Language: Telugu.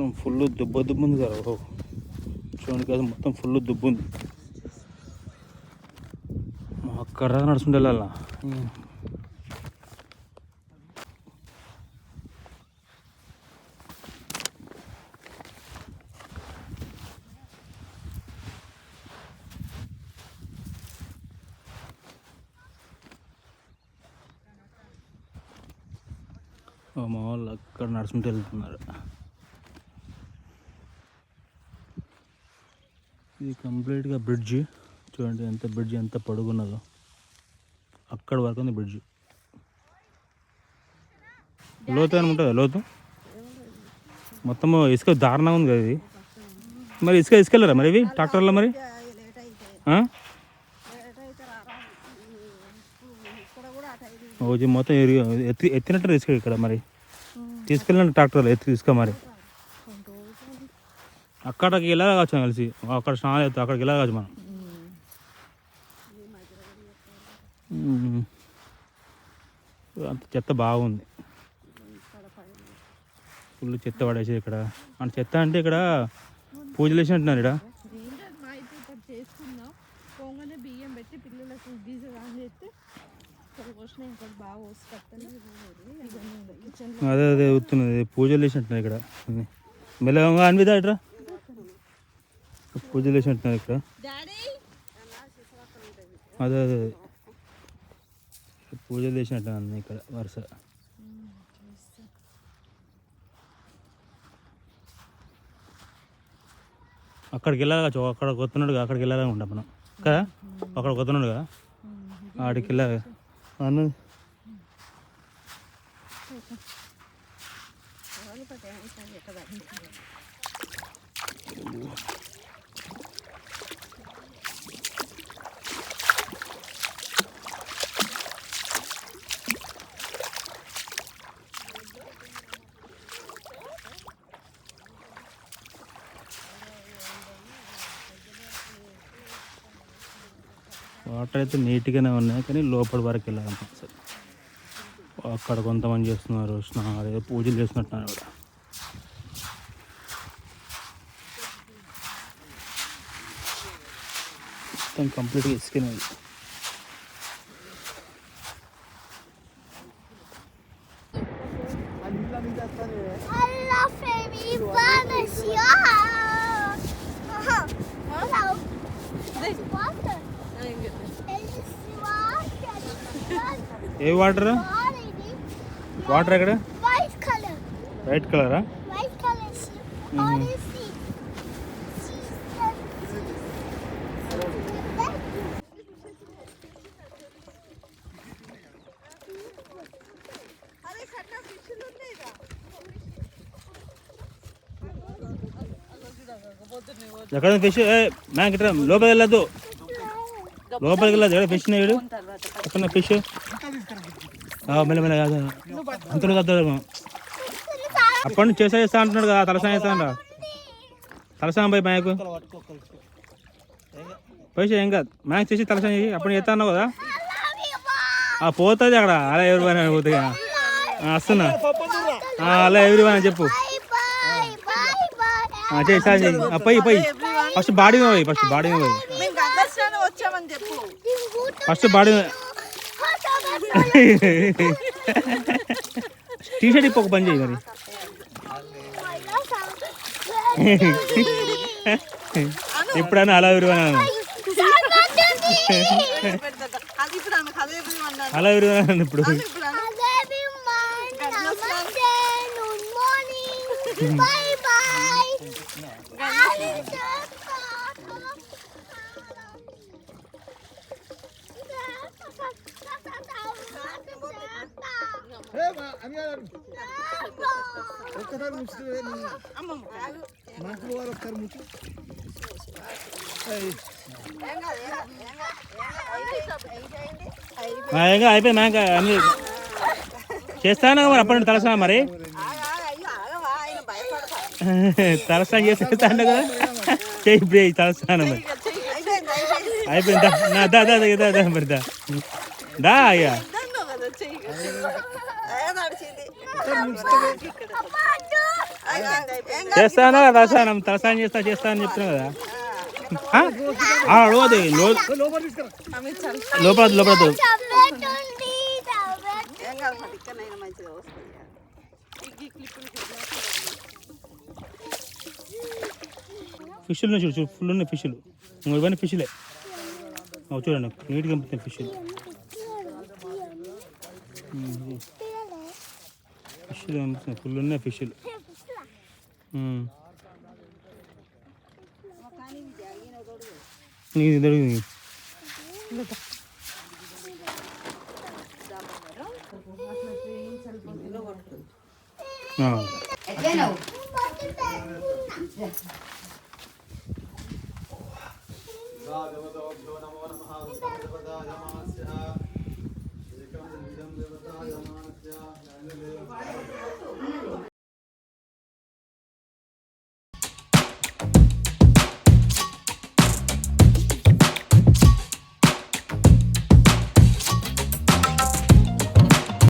మొత్తం ఫుల్ దుబ్బ ఉంది కదా. చూడండి కదా, మొత్తం ఫుల్ దుబ్బు ఉంది. అక్కడ నడుచుకుంటూ వెళ్ళాలా. మా వాళ్ళు అక్కడ నడుచుకుంటూ వెళ్తున్నారు. ఇది కంప్లీట్గా బ్రిడ్జ్. చూడండి ఎంత బ్రిడ్జ్ ఎంత పొడుగున్నదో. అక్కడ వరకు ఉంది బ్రిడ్జ్. లోతు అని ఉంటుందా? లోతు మొత్తము ఇసుక దారుణంగా ఉంది కదా ఇది. మరి ఇసుకెళ్ళరా మరి ఇవి ట్రాక్టర్లో? మరి ఓజీ మొత్తం ఎత్తినట్టు ఇసుక ఇక్కడ. మరి తీసుకెళ్ళిన ట్రాక్టర్లో ఇసుక. మరి అక్కడికి ఎలా కావచ్చు కలిసి, అక్కడ స్నానాలు అవుతాయి, అక్కడికి ఎలా కావచ్చు మనం. అంత చెత్త బాగుంది, ఫుల్ చెత్త పడేసి ఇక్కడ. అంటే చెత్త అంటే ఇక్కడ పూజలు వేసినట్టున్నారు. ఇక్కడ అదే అదే అవుతున్నది, పూజలు వేసినట్టున్నారు ఇక్కడ. మెల్లగా అనిపిదా ఇట్రా పూజలు వేసినట్టున్నారు ఇక్కడ. అదే అదే పూజలు చేసినట్టు అన్నీ ఇక్కడ వరుస. అక్కడికి వెళ్ళాలి, అక్కడ కొత్తన్నాడుగా, అక్కడికి వెళ్ళాలి ఉంటాం మనం కదా. అక్కడ కొత్తన్నాడుగా, ఆడికి వెళ్ళాలి అన్నది. వాటర్ అయితే నీట్గానే ఉన్నాయి, కానీ లోపలి వరకు వెళ్ళాలంటే అక్కడ కొంతమంది చేస్తున్నారు స్నానాలు, పూజలు చేస్తున్నట్టున్నారు కూడా. మొత్తం కంప్లీట్గా ఇసుకునేది. ఏ వాటర్? వాటర్ ఎక్కడ? వైట్ కలరా? ఎక్కడ ఫిష్? మ్యాక్ ఇట్రా, లోపలికి వెళ్ళదు, లోపలికి వెళ్ళదు. ఎక్కడ ఫిష్ నేడు? ఎక్కడ ఫిష్? మెల్ల అంతలో కద్దాము. అప్పటి నుంచి చేస్తా అంటున్నాడు కదా, తలసాయం చేస్తా అంట. తలసాయం పోయి మ్యాకు పైసా ఏం కాదు, మ్యాక్ చేసి తలసాయం చేసి అప్పుడు చేస్తా అన్నావు కదా. పోతుంది అక్కడ. అలా ఎవరి పైన పోతుంది వస్తున్నా. అలా ఎవరి పైన చెప్పు. చేయి పోయి ఫస్ట్ బాడీ పోయి, ఫస్ట్ బాడీ పోయి, ఫస్ట్ బాడీ. టీషర్ట్ ఇప్ప ఒక పని చేయి మరి. ఎప్పుడైనా అలా విరువనా, అలా విరువనా ఇప్పుడు. అయిపోయి మ్యాక అన్ని చేస్తాను మరి. అప్పటి తలసా మరి తలస్నానం చేస్తాను కదా, చేయి తలస్నానం మరి. అయిపోయిందా? దా మరి దా అయ్యా. చేస్తాను కదా తలసానం చేస్తా అని చెప్తున్నా కదా. అడవదు లోపల లోపల ఫిష్లు ఉన్నాయి చూడు ఫుల్ ఉన్నాయి ఫిష్లు. ఇవన్నీ ఫిష్లే చూడండి నీట్గా అనిపిస్తాయి ఫిష్లు. ఫిష్లు అనిపిస్తున్నాయి ఫుల్ ఉన్నాయి ఫిష్లు. నీకు దొరికింది